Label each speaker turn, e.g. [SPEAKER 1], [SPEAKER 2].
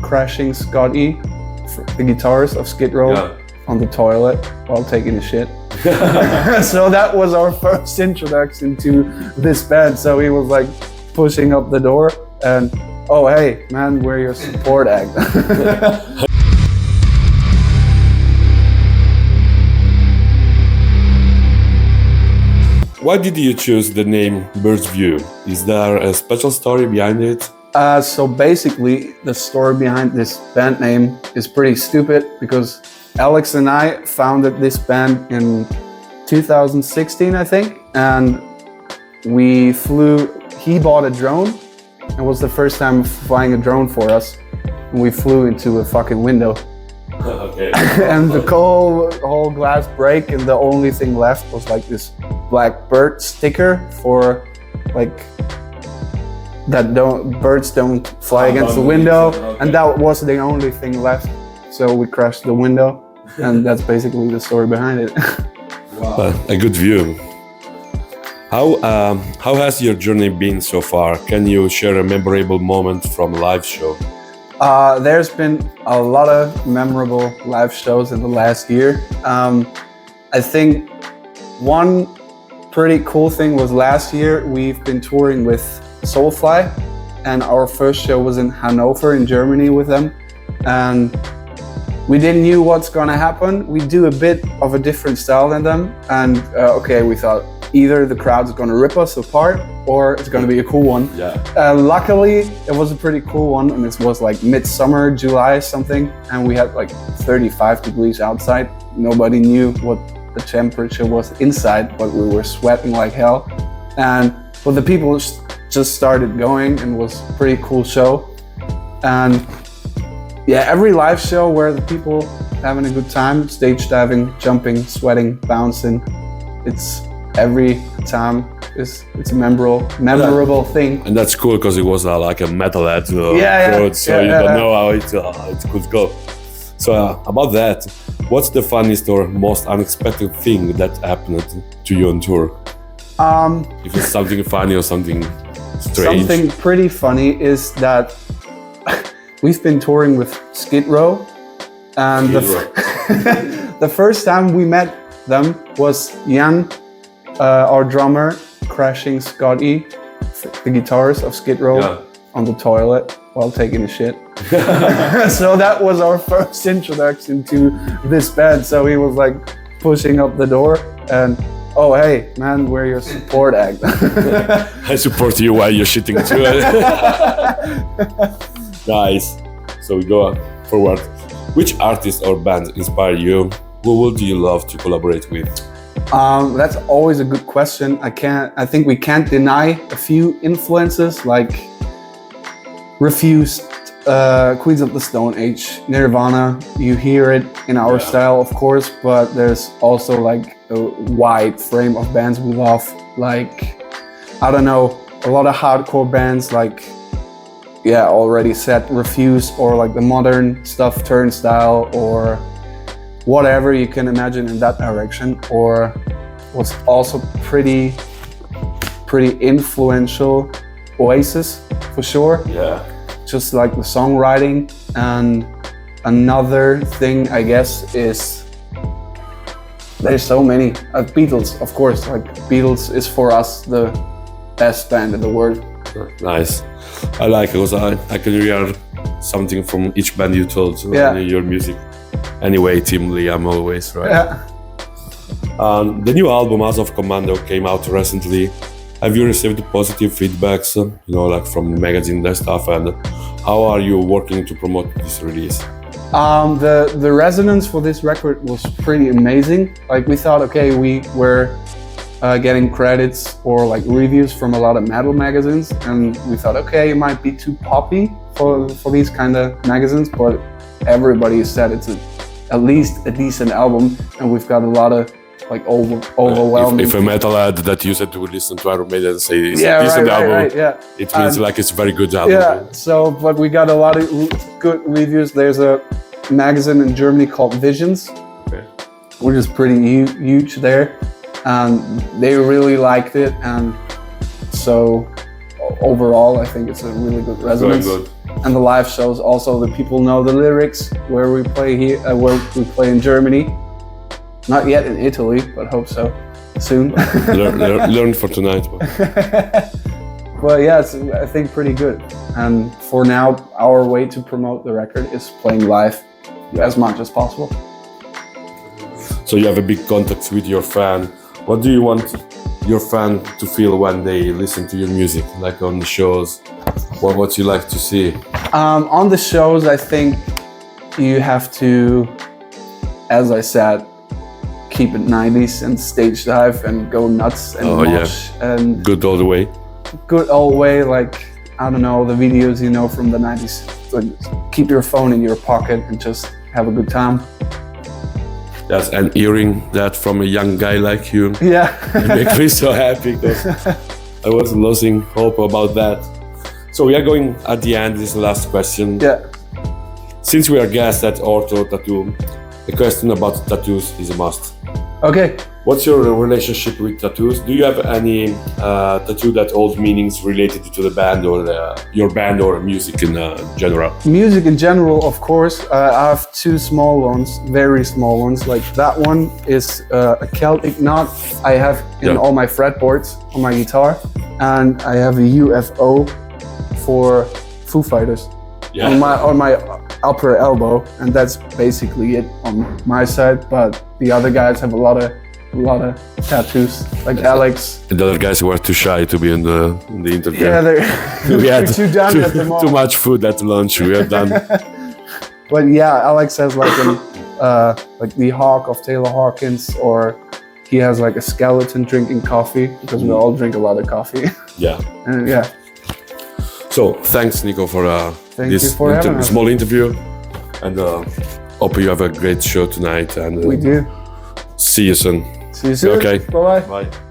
[SPEAKER 1] crashing Scotty, the guitarist of Skid Row, on the toilet while taking a shit. So that was our first introduction to this band. So he was like pushing up the door and, oh hey man, we're your support act.
[SPEAKER 2] Why did you choose the name Bird's View? Is there a special story behind it?
[SPEAKER 1] So basically, the story behind this band name is pretty stupid because Alex and I founded this band in 2016, I think, and he bought a drone. It was the first time flying a drone for us, and we flew into a fucking window.
[SPEAKER 2] Okay.
[SPEAKER 1] And the whole glass break, and the only thing left was like this black bird sticker for like that birds don't fly against the window, and that was the only thing left. So we crashed the window, and that's basically the story behind it.
[SPEAKER 2] Wow. A good view. How has your journey been so far? Can you share a memorable moment from a live show?
[SPEAKER 1] There's been a lot of memorable live shows in the last year. I think one pretty cool thing was last year we've been touring with Soulfly, and our first show was in Hanover in Germany with them, and we didn't know what's gonna happen. We do a bit of a different style than them, and we thought either the crowd's gonna rip us apart or it's gonna be a cool one. Luckily it was a pretty cool one, and it was like midsummer, July something, and we had like 35 degrees outside. Nobody knew what the temperature was inside, but we were sweating like hell. But the people just started going, and it was a pretty cool show. And yeah, every live show where the people having a good time, stage diving, jumping, sweating, bouncing, it's every time it's a memorable thing.
[SPEAKER 2] And that's cool because it was like a metalhead crowd, so you don't know how it could go. So about that, what's the funniest or most unexpected thing that happened to you on tour? If it's something funny or something strange.
[SPEAKER 1] Something pretty funny is that we've been touring with Skid Row, and the first time we met them was Jan, our drummer, crashing Scotty, the guitarist of Skid Row, on the toilet while taking a shit. So that was our first introduction to this band. So he was like pushing up the door and, oh hey man, we're your support act.
[SPEAKER 2] I support you while you're shitting too. Nice. So we go forward. Which artist or band inspire you? Who would you love to collaborate with?
[SPEAKER 1] That's always a good question. I think we can't deny a few influences, like Refused, Queens of the Stone Age, Nirvana. You hear it in our style, of course, but there's also like a wide frame of bands we love. Like, I don't know, a lot of hardcore bands like, already said Refused, or like the modern stuff, Turnstile, or whatever you can imagine in that direction. Or what's also pretty influential, Oasis, for sure. Just like the songwriting. And another thing, I guess, is there's so many. Beatles, of course. Like, Beatles is for us the best band in the world.
[SPEAKER 2] Nice. I like it because I can hear something from each band you told in your music. Anyway, Team Lee, I'm always right. The new album, As of Commando, came out recently. Have you received positive feedbacks, like from magazine and stuff? And how are you working to promote this release?
[SPEAKER 1] The resonance for this record was pretty amazing. Like, we thought, okay, we were getting credits or like reviews from a lot of metal magazines, and we thought, okay, it might be too poppy for these kind of magazines, but everybody said it's at least a decent album, and we've got a lot of like overwhelming.
[SPEAKER 2] If a metalhead that used to listen to Iron Maiden say it's a decent album, it means like it's a very good album.
[SPEAKER 1] But we got a lot of good reviews. There's a magazine in Germany called Visions, which is pretty huge there, and they really liked it, and so overall I think it's a really good resonance.
[SPEAKER 2] Very good.
[SPEAKER 1] and the live shows. Also, the people know the lyrics where we play here, where we play in Germany. Not yet in Italy, but hope so soon.
[SPEAKER 2] learn for tonight.
[SPEAKER 1] But yeah, it's, I think, pretty good. And for now, our way to promote the record is playing live as much as possible.
[SPEAKER 2] So you have a big contact with your fan. What do you want your fan to feel when they listen to your music, like on the shows? What you like to see?
[SPEAKER 1] On the shows, I think you have to, as I said, keep it 90s and stage dive and go nuts and mosh and
[SPEAKER 2] good all the way.
[SPEAKER 1] Good old way, like, I don't know, the videos you know from the 90s. Like, keep your phone in your pocket and just have a good time.
[SPEAKER 2] Yes, and hearing that from a young guy like you,
[SPEAKER 1] yeah,
[SPEAKER 2] makes me so happy because I was losing hope about that. So we are going at the end. This is the last question.
[SPEAKER 1] Yeah.
[SPEAKER 2] Since we are guests at Orto Tattoo, the question about tattoos is a must.
[SPEAKER 1] Okay.
[SPEAKER 2] What's your relationship with tattoos? Do you have any tattoo that holds meanings related to the band or your band or music in general?
[SPEAKER 1] Music in general, of course. I have two small ones, very small ones. Like that one is a Celtic knot I have in all my fretboards on my guitar, and I have a UFO for Foo Fighters on my upper elbow, and that's basically it on my side. But the other guys have a lot of tattoos, like Alex.
[SPEAKER 2] And the other guys were too shy to be in the interview.
[SPEAKER 1] Yeah,
[SPEAKER 2] we had
[SPEAKER 1] too done at the moment.
[SPEAKER 2] Too much food at lunch. We are done.
[SPEAKER 1] But yeah, Alex has like like the Hawk of Taylor Hawkins, or he has like a skeleton drinking coffee because we all drink a lot of coffee.
[SPEAKER 2] Yeah.
[SPEAKER 1] And yeah.
[SPEAKER 2] So thanks, Nico, for this small interview, and hope you have a great show tonight. And
[SPEAKER 1] we do.
[SPEAKER 2] See you soon.
[SPEAKER 1] See you soon.
[SPEAKER 2] Okay.
[SPEAKER 1] Bye-bye.
[SPEAKER 2] Bye.